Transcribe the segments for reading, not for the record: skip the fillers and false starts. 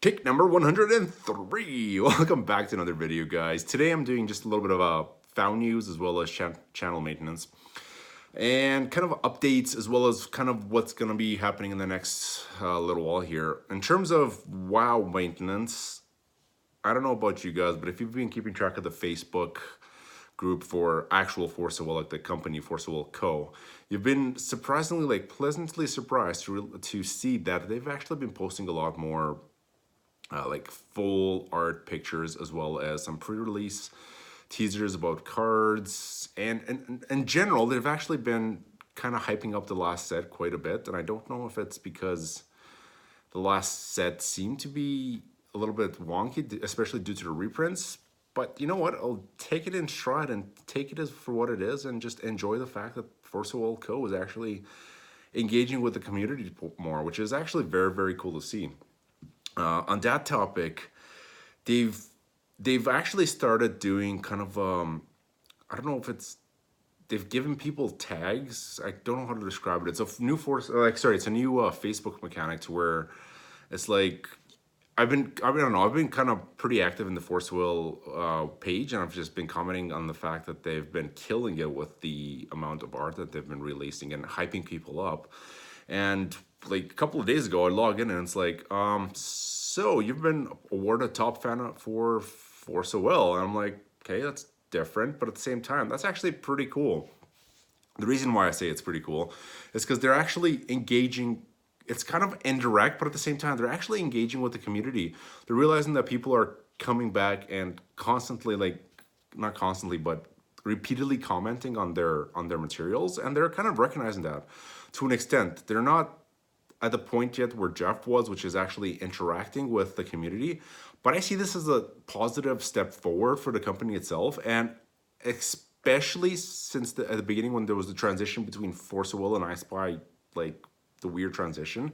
Take number 103. Welcome back to another video, guys. Today I'm doing just a little bit of FoWco news as well as channel maintenance and kind of updates as well as kind of what's going to be happening in the next little while here. In terms of WoW maintenance, I don't know about you guys, but if you've been keeping track of the Facebook group for actual FoWco, like the company FoWco, you've been surprisingly, pleasantly surprised to see that they've actually been posting a lot more like full art pictures as well as some pre-release teasers about cards, and in general they've actually been kind of hyping up the last set quite a bit. And I don't know if it's because the last set seemed to be a little bit wonky, especially due to the reprints, but you know what, I'll take it in stride and take it as for what it is and just enjoy the fact that FoWco is actually engaging with the community more, which is actually very, very cool to see. On that topic, they've actually started doing kind of I don't know if it's, they've given people tags. I don't know how to describe it. It's a new it's a new Facebook mechanic to where it's like I don't know, I've been kind of pretty active in the FoWco page, and I've just been commenting on the fact that they've been killing it with the amount of art that they've been releasing and hyping people up. And like a couple of days ago, I log in and it's like, so you've been awarded top fan for FoWco, and I'm like, okay, that's different, but at the same time, that's actually pretty cool. The reason why I say it's pretty cool is because they're actually engaging. It's kind of indirect, but at the same time, they're actually engaging with the community. They're realizing that people are coming back and constantly, not constantly, but repeatedly commenting on their materials, and they're kind of recognizing that to an extent. They're not at the point yet where Jeff was, which is actually interacting with the community, but I see this as a positive step forward for the company itself, and especially since at the beginning when there was the transition between FoWco and iSpy, like the weird transition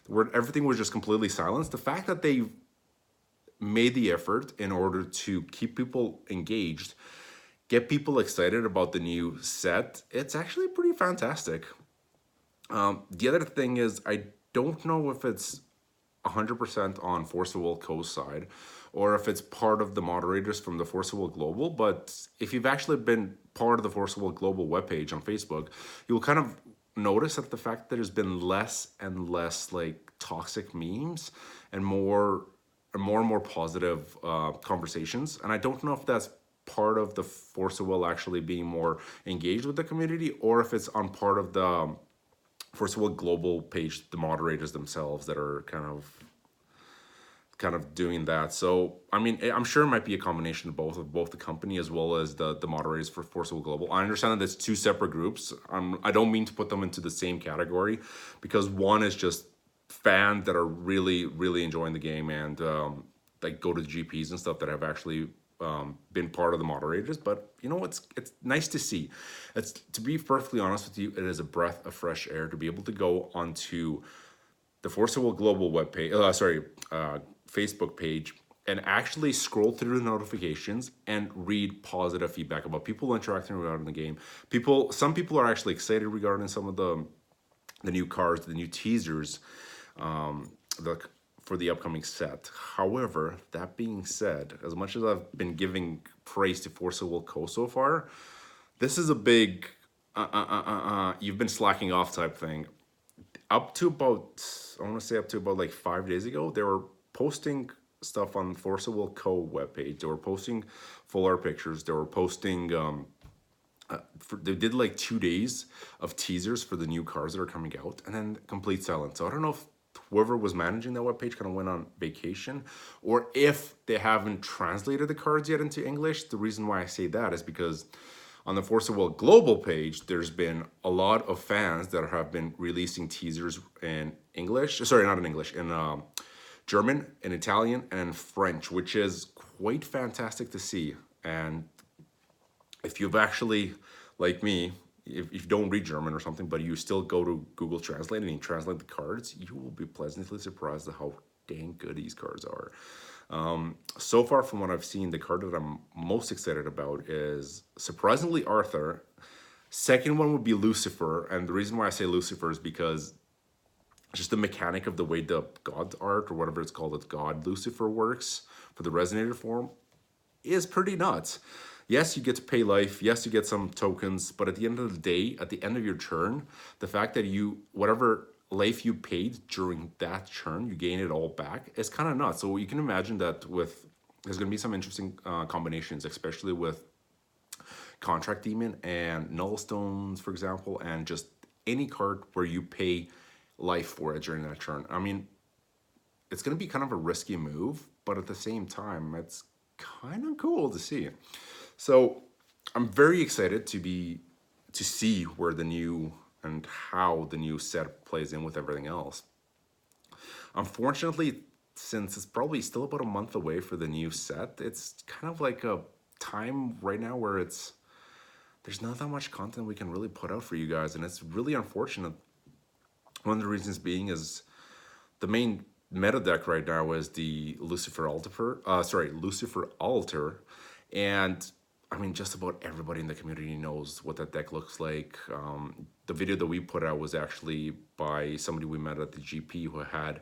where everything was just completely silenced. The fact that they made the effort in order to keep people engaged, get people excited about the new set, it's actually pretty fantastic. The other thing is, I don't know if it's 100% on FoWco's side or if it's part of the moderators from the FoWco Global, but if you've actually been part of the FoWco Global webpage on Facebook, you'll kind of notice that the fact that there's been less and less like toxic memes and more and more positive conversations. And I don't know if that's part of the FoWco actually being more engaged with the community, or if it's on part of the FoWco Global page, the moderators themselves that are kind of doing that. So I mean, I'm sure it might be a combination of both the company as well as the moderators for FoWco Global. I understand that there's two separate groups. I don't mean to put them into the same category, because one is just fans that are really, really enjoying the game and like go to the GPs and stuff that have actually been part of the moderators. But you know, it's nice to see. It's, to be perfectly honest with you, it is a breath of fresh air to be able to go onto the FoWco Global webpage, Facebook page, and actually scroll through the notifications and read positive feedback about people interacting regarding the game. Some people are actually excited regarding some of the new cards, the new teasers, for the upcoming set. However, that being said, as much as I've been giving praise to FoWco so far, this is a big you've been slacking off type thing. Up to about, I want to say up to about like 5 days ago, they were posting stuff on FoWco webpage. They were posting full art pictures. They were posting they did like 2 days of teasers for the new cards that are coming out, and then complete silence. So I don't know if whoever was managing that webpage kind of went on vacation, or if they haven't translated the cards yet into English. The reason why I say that is because on the FoWco Global page, there's been a lot of fans that have been releasing teasers in English. Sorry, not in English, in German, in Italian, and French, which is quite fantastic to see. And if you've actually, like me, if you don't read German or something, but you still go to Google Translate and you translate the cards, you will be pleasantly surprised at how dang good these cards are. So far from what I've seen, the card that I'm most excited about is surprisingly Arthur. Second one would be Lucifer, and the reason why I say Lucifer is because just the mechanic of the way the God art or whatever it's called, it's God Lucifer works for the resonator form is pretty nuts. Yes, you get to pay life. Yes, you get some tokens, but at the end of the day, at the end of your turn, the fact that you whatever life you paid during that turn, you gain it all back is kind of nuts. So you can imagine that with there's going to be some interesting combinations, especially with Contract Demon and Null Stones, for example, and just any card where you pay life for it during that turn. I mean, it's going to be kind of a risky move, but at the same time, it's kind of cool to see. So I'm very excited to see where the new and how the new set plays in with everything else. Unfortunately, since it's probably still about a month away for the new set, it's kind of like a time right now where there's not that much content we can really put out for you guys, and it's really unfortunate. One of the reasons being is the main meta deck right now is the Lucifer Altar, and I mean, just about everybody in the community knows what that deck looks like. The video that we put out was actually by somebody we met at the GP who had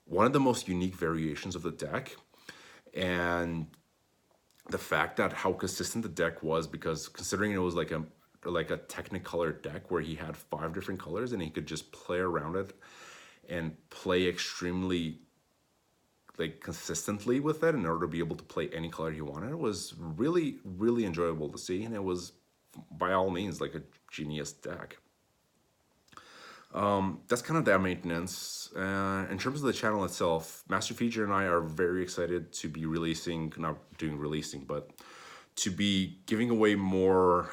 one of the most unique variations of the deck, and the fact that how consistent the deck was, because considering it was like a Technicolor deck where he had 5 different colors and he could just play around it and play extremely like consistently with it in order to be able to play any color he wanted. It was really, really enjoyable to see, and it was by all means like a genius deck. That's kind of that maintenance. In terms of the channel itself, Master Feature and I are very excited to be releasing, but to be giving away more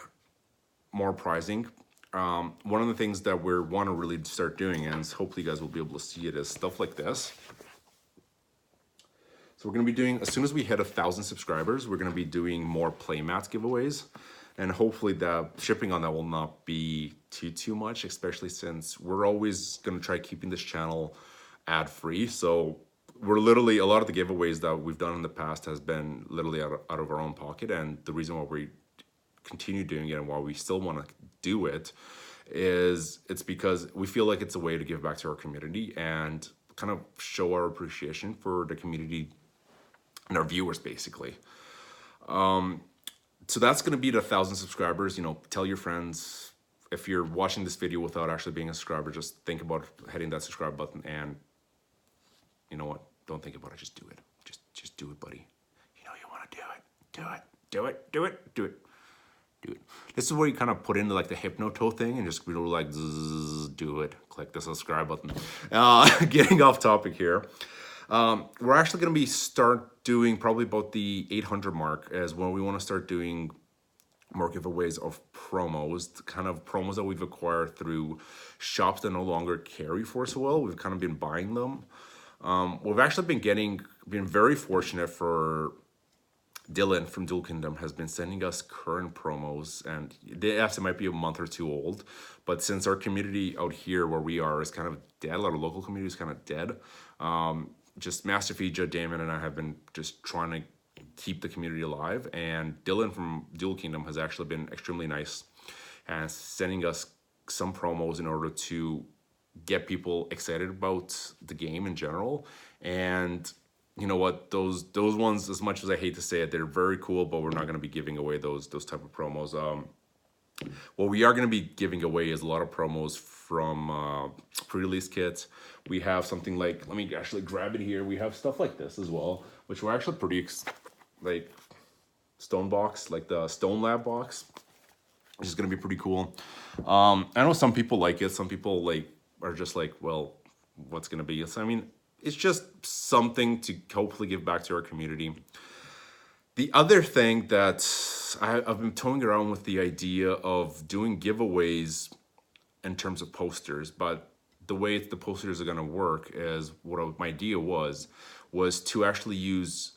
prizing. One of the things that we want to really start doing, and hopefully you guys will be able to see it, is stuff like this. So we're going to be doing, as soon as we hit 1,000 subscribers, we're going to be doing more playmats giveaways. And hopefully the shipping on that will not be too much, especially since we're always going to try keeping this channel ad-free. So we're literally, a lot of the giveaways that we've done in the past has been literally out of our own pocket. And the reason why we continue doing it and why we still want to do it is it's because we feel like it's a way to give back to our community and kind of show our appreciation for the community and our viewers, basically. So that's going to be the 1,000 subscribers. You know, tell your friends. If you're watching this video without actually being a subscriber, just think about hitting that subscribe button, and you know what? Don't think about it. Just do it. Just do it, buddy. You know you want to do it. Do it. Do it. Do it. Do it. Do it. This is where you kind of put into like the hypnotoad thing and just really like zzz, do it. Click the subscribe button. Getting off topic here. We're actually going to start doing probably about the 800 mark as when we want to start doing more giveaways of promos, the kind of promos that we've acquired through shops that no longer carry FoWco. We've kind of been buying them. We've actually been very fortunate for Dylan from Dual Kingdom has been sending us current promos, and yes, it might be a month or 2 old, but since our community out here where we are is kind of dead, a lot of local community is kind of dead, just Master Fija, Damon, and I have been just trying to keep the community alive, and Dylan from Dual Kingdom has actually been extremely nice and sending us some promos in order to get people excited about the game in general. And you know what, those ones, as much as I hate to say it, they're very cool, but we're not going to be giving away those type of promos. What we are going to be giving away is a lot of promos from pre-release kits. We have something like, let me actually grab it here. We have stuff like this as well, which we're actually pretty like stone box, like the Stone Lab box, which is going to be pretty cool. I know some people like it. Some people like are just like, well, what's going to be? So, I mean, it's just something to hopefully give back to our community. The other thing that I've been toying around with the idea of doing giveaways in terms of posters, but the way the posters are going to work is what my idea was to actually use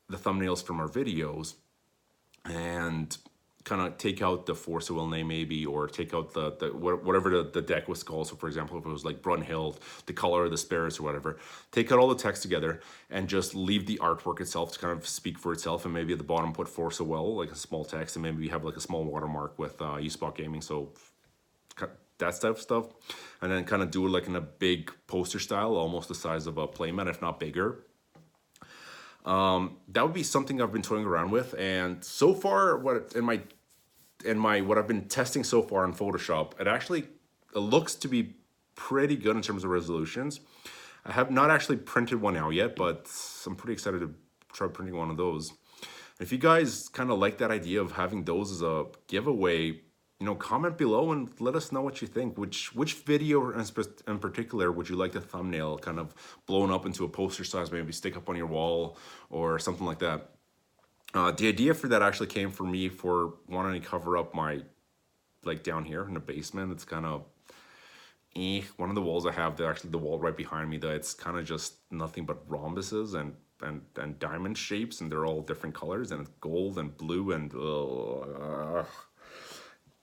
the thumbnails from our videos and kind of take out the FoWco name maybe, or take out the whatever the deck was called. So for example, if it was like Brunhild, the color of the spirits or whatever, take out all the text together and just leave the artwork itself to kind of speak for itself, and maybe at the bottom put FoWco, like a small text, and maybe have like a small watermark with uSpotGaming, so that type of stuff, and then kind of do it like in a big poster style, almost the size of a playmat, if not bigger. That would be something I've been toying around with, and so far, what I've been testing so far in Photoshop, it looks to be pretty good in terms of resolutions. I have not actually printed one out yet, but I'm pretty excited to try printing one of those. If you guys kind of like that idea of having those as a giveaway, comment below and let us know what you think. Which video in particular would you like the thumbnail kind of blown up into a poster size, maybe stick up on your wall or something like that? The idea for that actually came from me for wanting to cover up my, like down here in the basement, it's kind of one of the walls I have, the wall right behind me, that it's kind of just nothing but rhombuses and diamond shapes, and they're all different colors, and it's gold and blue and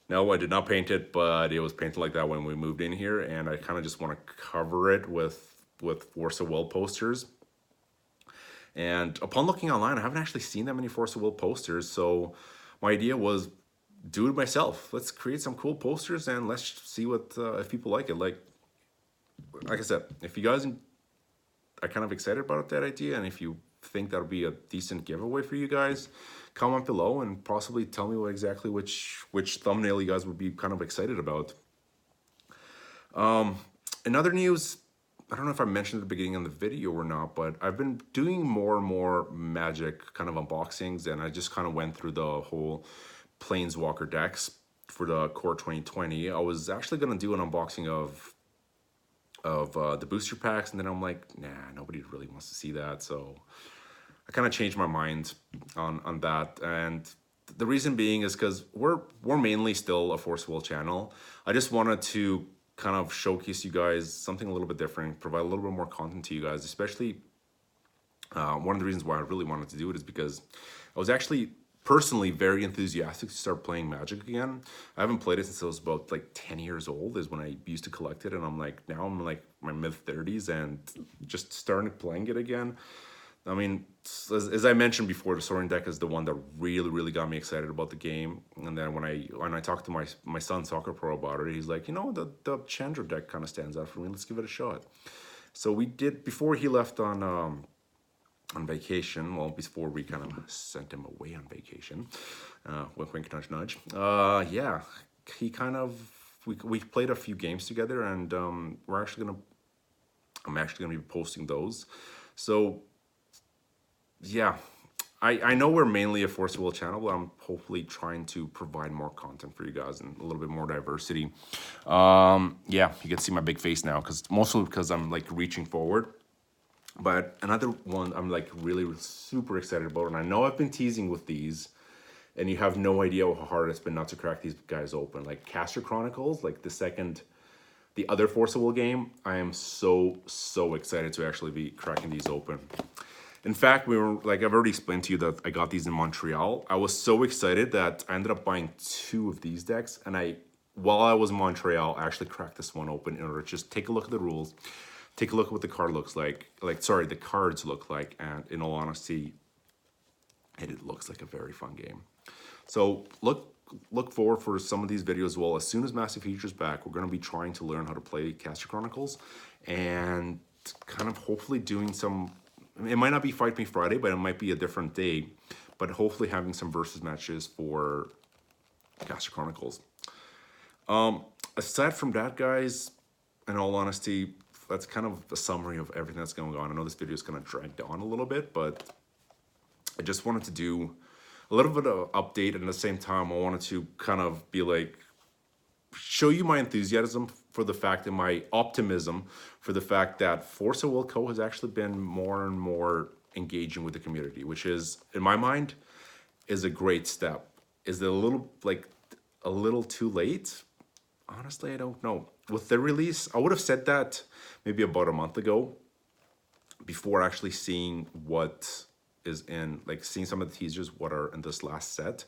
no, I did not paint it, but it was painted like that when we moved in here, and I kind of just want to cover it with FoWco posters. And upon looking online, I haven't actually seen that many FoWco posters, so my idea was do it myself. Let's create some cool posters and let's see what if people like it. Like I said, if you guys are kind of excited about that idea, and if you think that'll be a decent giveaway for you guys, comment below and possibly tell me exactly which thumbnail you guys would be kind of excited about. In other news, I don't know if I mentioned at the beginning of the video or not, but I've been doing more and more Magic kind of unboxings, and I just kind of went through the whole Planeswalker decks for the Core 2020. I was actually going to do an unboxing of the booster packs, and then I'm like, nah, nobody really wants to see that, so I kind of changed my mind on that. And the reason being is because we're mainly still a FoWco channel. I just wanted to kind of showcase you guys something a little bit different, provide a little bit more content to you guys, especially one of the reasons why I really wanted to do it is because I was actually personally very enthusiastic to start playing Magic again. I haven't played it since I was about like 10 years old is when I used to collect it, and now I'm like my mid-30s and just starting playing it again. I mean, as I mentioned before, the Soaring deck is the one that really got me excited about the game. And then when I talked to my son Soccer Pro about it, he's like, the Chandra deck kind of stands out for me. Let's give it a shot. So we did, before he left on vacation, well, before we kind of sent him away on vacation, wink wink nudge nudge, yeah, he kind of, we played a few games together, and I'm actually gonna be posting those. So yeah, I know we're mainly a FoWco channel, but I'm hopefully trying to provide more content for you guys and a little bit more diversity. Yeah, you can see my big face now, mostly because I'm like reaching forward. But another one I'm like really super excited about, and I know I've been teasing with these, and you have no idea how hard it's been not to crack these guys open. Like Caster Chronicles, like the other FoWco game, I am so excited to actually be cracking these open. In fact, I've already explained to you that I got these in Montreal. I was so excited that I ended up buying 2 of these decks, and while I was in Montreal, I actually cracked this one open in order to just take a look at the rules, take a look at what the card looks like. The cards look like, and in all honesty, it looks like a very fun game. So look forward for some of these videos as well. As soon as Massive Feature's back, we're going to be trying to learn how to play Caster Chronicles, and kind of hopefully doing some. It might not be Fight Me Friday, but it might be a different day. But hopefully having some versus matches for Caster Chronicles. Aside from that, guys, in all honesty, that's kind of a summary of everything that's going on. I know this video is kind of dragged on a little bit, but I just wanted to do a little bit of update, and at the same time, I wanted to kind of be like, show you my enthusiasm for the fact, and my optimism for the fact that FoWco has actually been more and more engaging with the community, which is, in my mind, is a great step. Is it a little too late? Honestly, I don't know. With the release, I would have said that maybe about a month ago, before actually seeing what is in, seeing some of the teasers, what are in this last set.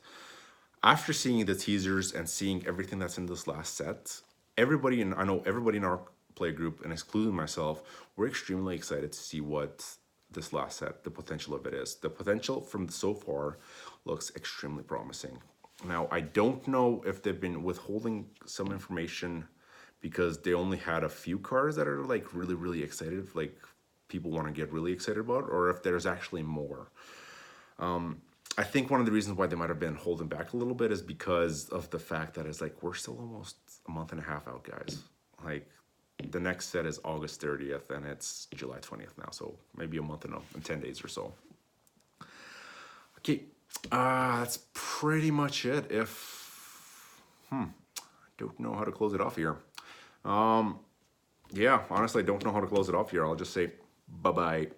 After seeing the teasers and seeing everything that's in this last set, I know everybody in our play group, and excluding myself, we're extremely excited to see what this last set, the potential of it is. The potential from so far looks extremely promising. Now, I don't know if they've been withholding some information because they only had a few cards that are like really excited, like people want to get really excited about, or if there's actually more. I think one of the reasons why they might have been holding back a little bit is because of the fact that it's like we're still almost a month and a half out, guys. Like the next set is August 30th and it's July 20th now, so maybe a month and 10 days or so. Okay, that's pretty much it. I don't know how to close it off here. Yeah, honestly, I don't know how to close it off here. I'll just say bye-bye.